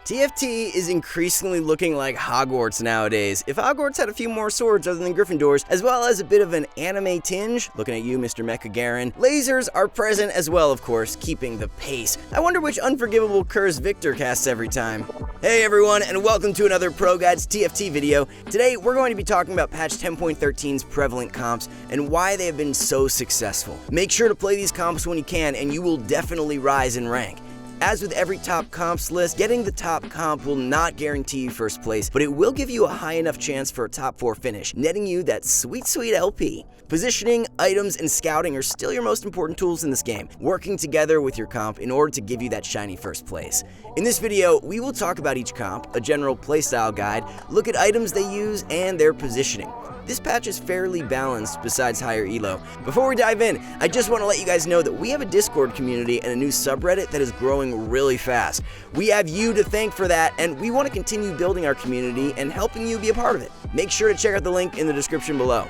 TFT is increasingly looking like Hogwarts nowadays. If Hogwarts had a few more swords other than Gryffindors, as well as a bit of an anime tinge, looking at you, Mr. Mecha Garen, lasers are present as well, of course, keeping the pace. I wonder which unforgivable curse Victor casts every time. Hey everyone, and welcome to another ProGuides TFT video. Today, we're going to be talking about patch 10.13's prevalent comps and why they have been so successful. Make sure to play these comps when you can, and you will definitely rise in rank. As with every top comps list, getting the top comp will not guarantee you first place, but it will give you a high enough chance for a top 4 finish, netting you that sweet LP. Positioning, items, and scouting are still your most important tools in this game, working together with your comp in order to give you that shiny first place. In this video, we will talk about each comp, a general playstyle guide, look at items they use, and their positioning. This patch is fairly balanced besides higher elo. Before we dive in, I just want to let you guys know that we have a Discord community and a new subreddit that is growing really fast. We have you to thank for that, and we want to continue building our community and helping you be a part of it. Make sure to check out the link in the description below.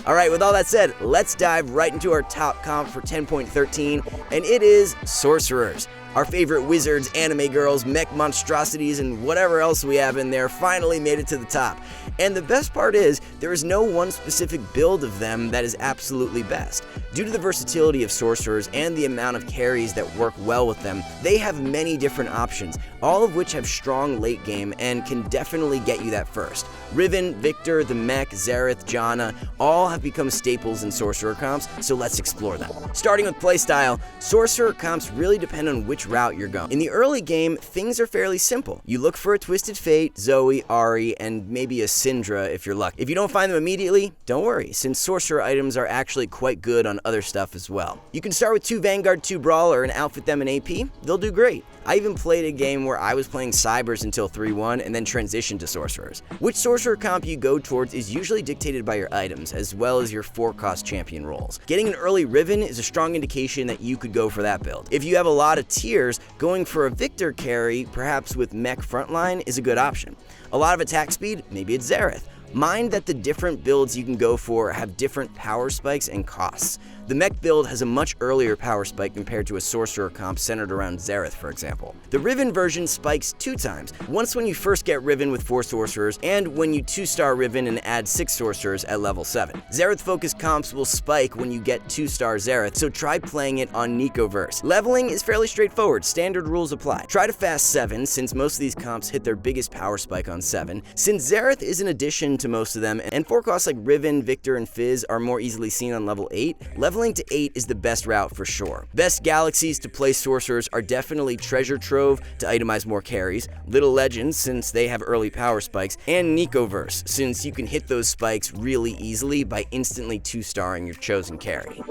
Alright, with all that said, let's dive right into our top comp for 10.13, and it is Sorcerers. Our favorite wizards, anime girls, mech monstrosities, and whatever else we have in there finally made it to the top. And the best part is, there is no one specific build of them that is absolutely best. Due to the versatility of Sorcerers and the amount of carries that work well with them, they have many different options, all of which have strong late game and can definitely get you that first. Riven, Victor, the Mech, Xerath, Janna, all have become staples in Sorcerer comps, so let's explore them. Starting with playstyle, Sorcerer comps really depend on which route you're going. In the early game, things are fairly simple. You look for a Twisted Fate, Zoe, Ahri, and maybe a Syndra if you're lucky. If you don't find them immediately, don't worry, since Sorcerer items are actually quite good on other stuff as well. You can start with 2 Vanguard, 2 Brawler, and outfit them in AP. They'll do great. I even played a game where I was playing Cybers until 3-1 and then transitioned to Sorcerers. Which Sorcerer comp you go towards is usually dictated by your items, as well as your 4-cost champion roles. Getting an early Riven is a strong indication that you could go for that build. If you have a lot of tiers, going for a Victor carry, perhaps with Mech frontline, is a good option. A lot of attack speed, maybe it's Xerath. Mind that the different builds you can go for have different power spikes and costs. The Mech build has a much earlier power spike compared to a Sorcerer comp centered around Xerath, for example. The Riven version spikes 2 times, once when you first get Riven with 4 Sorcerers, and when you 2-star Riven and add 6 Sorcerers at level 7. Xerath-focused comps will spike when you get 2-star Xerath, so try playing it on Nicoverse. Leveling is fairly straightforward, standard rules apply. Try to fast 7, since most of these comps hit their biggest power spike on 7. Since Xerath is an addition to most of them, and 4-costs like Riven, Victor, and Fizz are more easily seen on level 8, leveling to 8 is the best route for sure. Best galaxies to play Sorcerers are definitely Treasure Trove to itemize more carries, Little Legends since they have early power spikes, and Nicoverse since you can hit those spikes really easily by instantly 2-starring your chosen carry.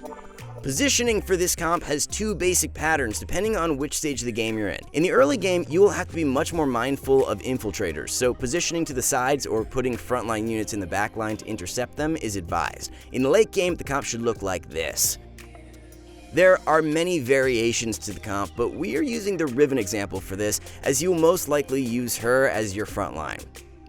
Positioning for this comp has 2 basic patterns depending on which stage of the game you're in. In the early game, you will have to be much more mindful of infiltrators, so positioning to the sides or putting frontline units in the backline to intercept them is advised. In the late game, the comp should look like this. There are many variations to the comp, but we are using the Riven example for this, as you will most likely use her as your frontline.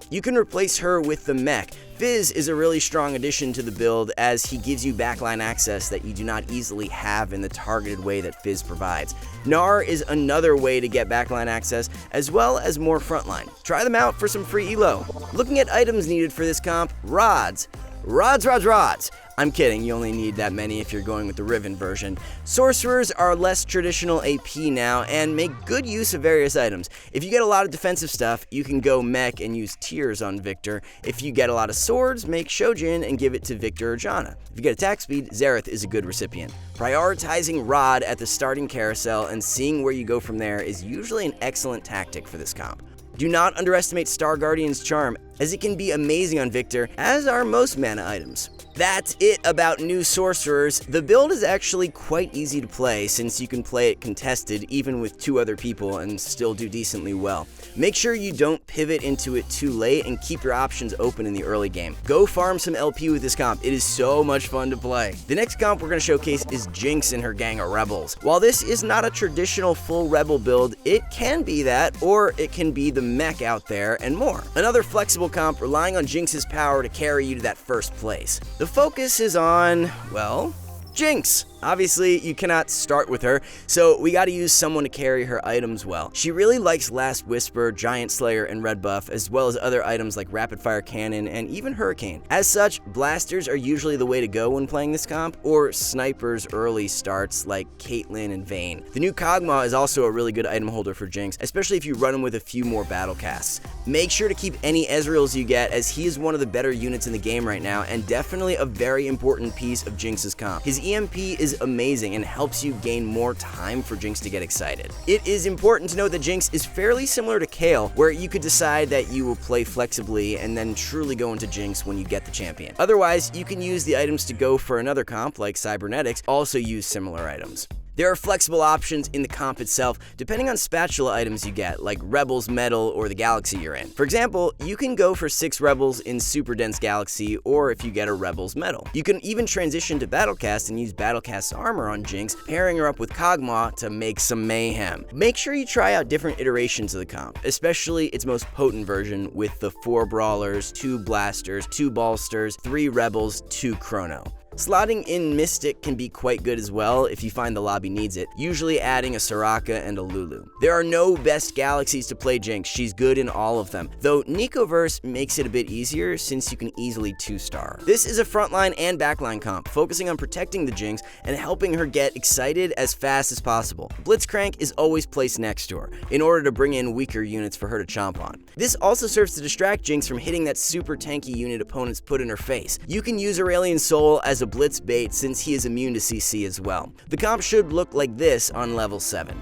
You can replace her with the Mech. Fizz is a really strong addition to the build as he gives you backline access that you do not easily have in the targeted way that Fizz provides. Gnar is another way to get backline access, as well as more frontline. Try them out for some free elo. Looking at items needed for this comp, rods. Rods. I'm kidding, you only need that many if you're going with the Riven version. Sorcerers are less traditional AP now and make good use of various items. If you get a lot of defensive stuff, you can go Mech and use Tears on Victor. If you get a lot of swords, make Shojin and give it to Victor or Janna. If you get attack speed, Xerath is a good recipient. Prioritizing Rod at the starting carousel and seeing where you go from there is usually an excellent tactic for this comp. Do not underestimate Star Guardian's charm, as it can be amazing on Victor, as are most mana items. That's it about new Sorcerers. The build is actually quite easy to play since you can play it contested even with 2 other people and still do decently well. Make sure you don't pivot into it too late and keep your options open in the early game. Go farm some LP with this comp, it is so much fun to play. The next comp we're going to showcase is Jinx and her gang of rebels. While this is not a traditional full rebel build, it can be that, or it can be the Mech out there and more. Another flexible comp relying on Jinx's power to carry you to that first place. The focus is on, well, Jinx. Obviously, you cannot start with her, so we gotta use someone to carry her items well. She really likes Last Whisper, Giant Slayer, and Red Buff, as well as other items like Rapid Fire Cannon and even Hurricane. As such, blasters are usually the way to go when playing this comp, or snipers early starts like Caitlyn and Vayne. The new Kog'Maw is also a really good item holder for Jinx, especially if you run him with a few more battle casts. Make sure to keep any Ezreals you get, as he is one of the better units in the game right now and definitely a very important piece of Jinx's comp. His EMP is amazing and helps you gain more time for Jinx to get excited. It is important to note that Jinx is fairly similar to Kayle, where you could decide that you will play flexibly and then truly go into Jinx when you get the champion. Otherwise, you can use the items to go for another comp like Cybernetics, also use similar items. There are flexible options in the comp itself depending on spatula items you get, like Rebels, Metal, or the galaxy you're in. For example, you can go for 6 Rebels in Super Dense Galaxy, or if you get a Rebels Metal. You can even transition to Battlecast and use Battlecast's armor on Jinx, pairing her up with Kog'Maw to make some mayhem. Make sure you try out different iterations of the comp, especially its most potent version with the 4 Brawlers, 2 Blasters, 2 Ballsters, 3 Rebels, 2 Chrono. Slotting in Mystic can be quite good as well if you find the lobby needs it, usually adding a Soraka and a Lulu. There are no best galaxies to play Jinx, she's good in all of them, though Nicoverse makes it a bit easier since you can easily 2-star. This is a frontline and backline comp, focusing on protecting the Jinx and helping her get excited as fast as possible. Blitzcrank is always placed next to her, in order to bring in weaker units for her to chomp on. This also serves to distract Jinx from hitting that super tanky unit opponents put in her face. You can use Aurelion Sol as a blitz bait since he is immune to CC as well. The comp should look like this on level 7.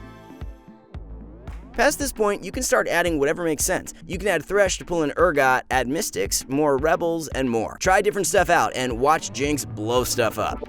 Past this point, you can start adding whatever makes sense. You can add Thresh to pull in Urgot, add Mystics, more Rebels, and more. Try different stuff out and watch Jinx blow stuff up.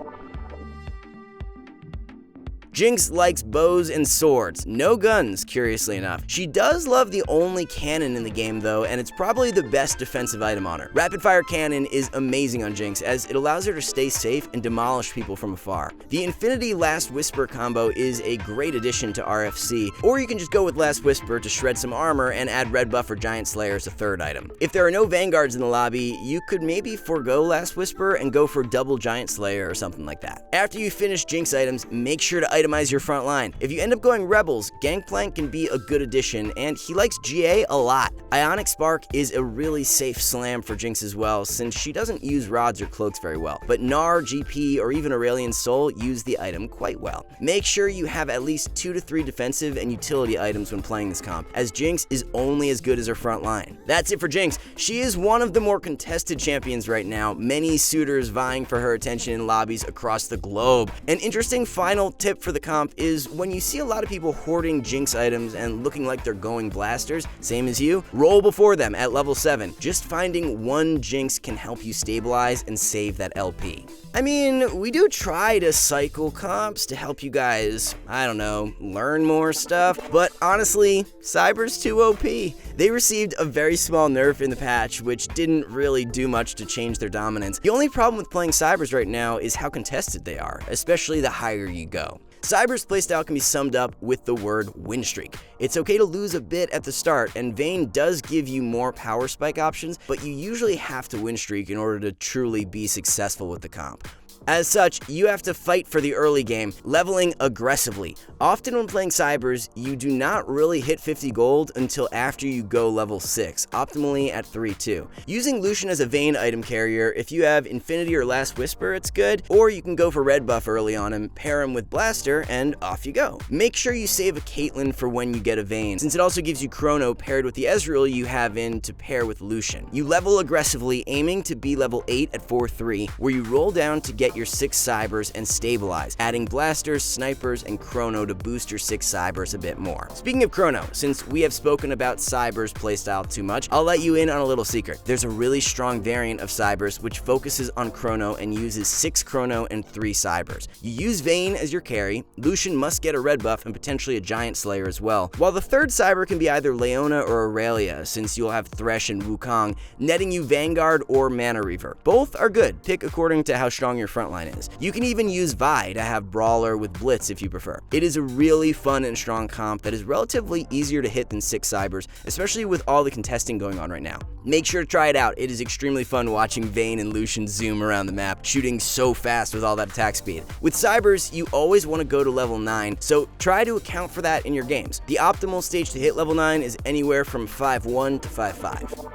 Jinx likes bows and swords, no guns, curiously enough. She does love the only cannon in the game though, and it's probably the best defensive item on her. Rapid Fire Cannon is amazing on Jinx as it allows her to stay safe and demolish people from afar. The Infinity Last Whisper combo is a great addition to RFC, or you can just go with Last Whisper to shred some armor and add Red Buff or Giant Slayer as a third item. If there are no Vanguards in the lobby, you could maybe forego Last Whisper and go for double Giant Slayer or something like that. After you finish Jinx items, make sure to itemize your front line. If you end up going Rebels, Gangplank can be a good addition, and he likes GA a lot. Ionic Spark is a really safe slam for Jinx as well, since she doesn't use rods or cloaks very well, but Gnar, GP, or even Aurelion Sol use the item quite well. Make sure you have at least 2 to 3 defensive and utility items when playing this comp, as Jinx is only as good as her front line. That's it for Jinx. She is one of the more contested champions right now, many suitors vying for her attention in lobbies across the globe. An interesting final tip for the comp is when you see a lot of people hoarding Jinx items and looking like they're going blasters, same as you, roll before them at level 7. Just finding one Jinx can help you stabilize and save that LP. I mean, we do try to cycle comps to help you guys, I don't know, learn more stuff, but honestly, Cyber's too OP. They received a very small nerf in the patch, which didn't really do much to change their dominance. The only problem with playing Cybers right now is how contested they are, especially the higher you go. Cyber's playstyle can be summed up with the word win streak. It's okay to lose a bit at the start, and Vayne does give you more power spike options, but you usually have to win streak in order to truly be successful with the comp. As such, you have to fight for the early game, leveling aggressively. Often when playing Cybers, you do not really hit 50 gold until after you go level 6, optimally at 3-2. Using Lucian as a Vayne item carrier, if you have Infinity or Last Whisper, it's good, or you can go for Red Buff early on and pair him with Blaster, and off you go. Make sure you save a Caitlyn for when you get a Vayne, since it also gives you Chrono paired with the Ezreal you have in to pair with Lucian. You level aggressively, aiming to be level 8 at 4-3, where you roll down to get your 6 Cybers and stabilize, adding Blasters, Snipers, and Chrono to boost your 6 Cybers a bit more. Speaking of Chrono, since we have spoken about Cybers playstyle too much, I'll let you in on a little secret. There's a really strong variant of Cybers which focuses on Chrono and uses 6 Chrono and 3 Cybers. You use Vayne as your carry, Lucian must get a red buff and potentially a Giant Slayer as well, while the third Cyber can be either Leona or Aurelia, since you'll have Thresh and Wukong, netting you Vanguard or Mana Reaver. Both are good, pick according to how strong your front frontline is. You can even use Vi to have Brawler with Blitz if you prefer. It is a really fun and strong comp that is relatively easier to hit than 6 Cybers, especially with all the contesting going on right now. Make sure to try it out. It is extremely fun watching Vayne and Lucian zoom around the map, shooting so fast with all that attack speed. With Cybers, you always want to go to level 9, so try to account for that in your games. The optimal stage to hit level 9 is anywhere from 5-1 to 5-5.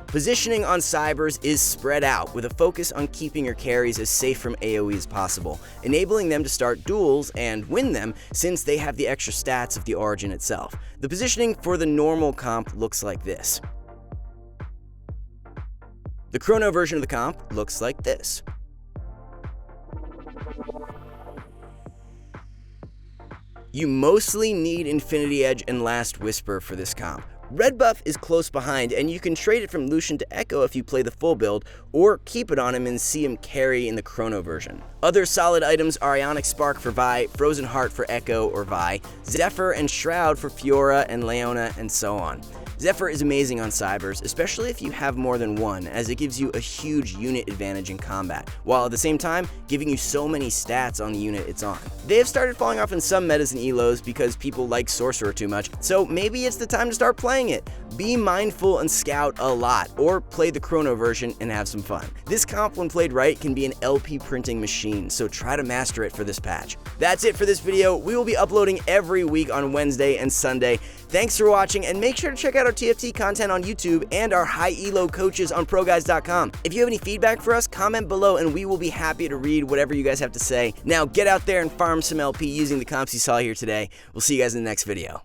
Positioning on Cybers is spread out, with a focus on keeping your carries as safe from AoE as possible, enabling them to start duels and win them since they have the extra stats of the Origin itself. The positioning for the normal comp looks like this. The Chrono version of the comp looks like this. You mostly need Infinity Edge and Last Whisper for this comp. Red buff is close behind, and you can trade it from Lucian to Echo if you play the full build, or keep it on him and see him carry in the Chrono version. Other solid items are Ionic Spark for Vi, Frozen Heart for Echo or Vi, Zephyr and Shroud for Fiora and Leona, and so on. Zephyr is amazing on Cybers, especially if you have more than one, as it gives you a huge unit advantage in combat, while at the same time giving you so many stats on the unit it's on. They have started falling off in some metas and elos because people like Sorcerer too much, so maybe it's the time to start playing it. Be mindful and scout a lot, or play the Chrono version and have some fun. This comp, when played right, can be an LP printing machine, so try to master it for this patch. That's it for this video. We will be uploading every week on Wednesday and Sunday. Thanks for watching, and make sure to check out our TFT content on YouTube and our high elo coaches on ProGuides.com. If you have any feedback for us, comment below and we will be happy to read whatever you guys have to say. Now get out there and farm some LP using the comps you saw here today. We'll see you guys in the next video.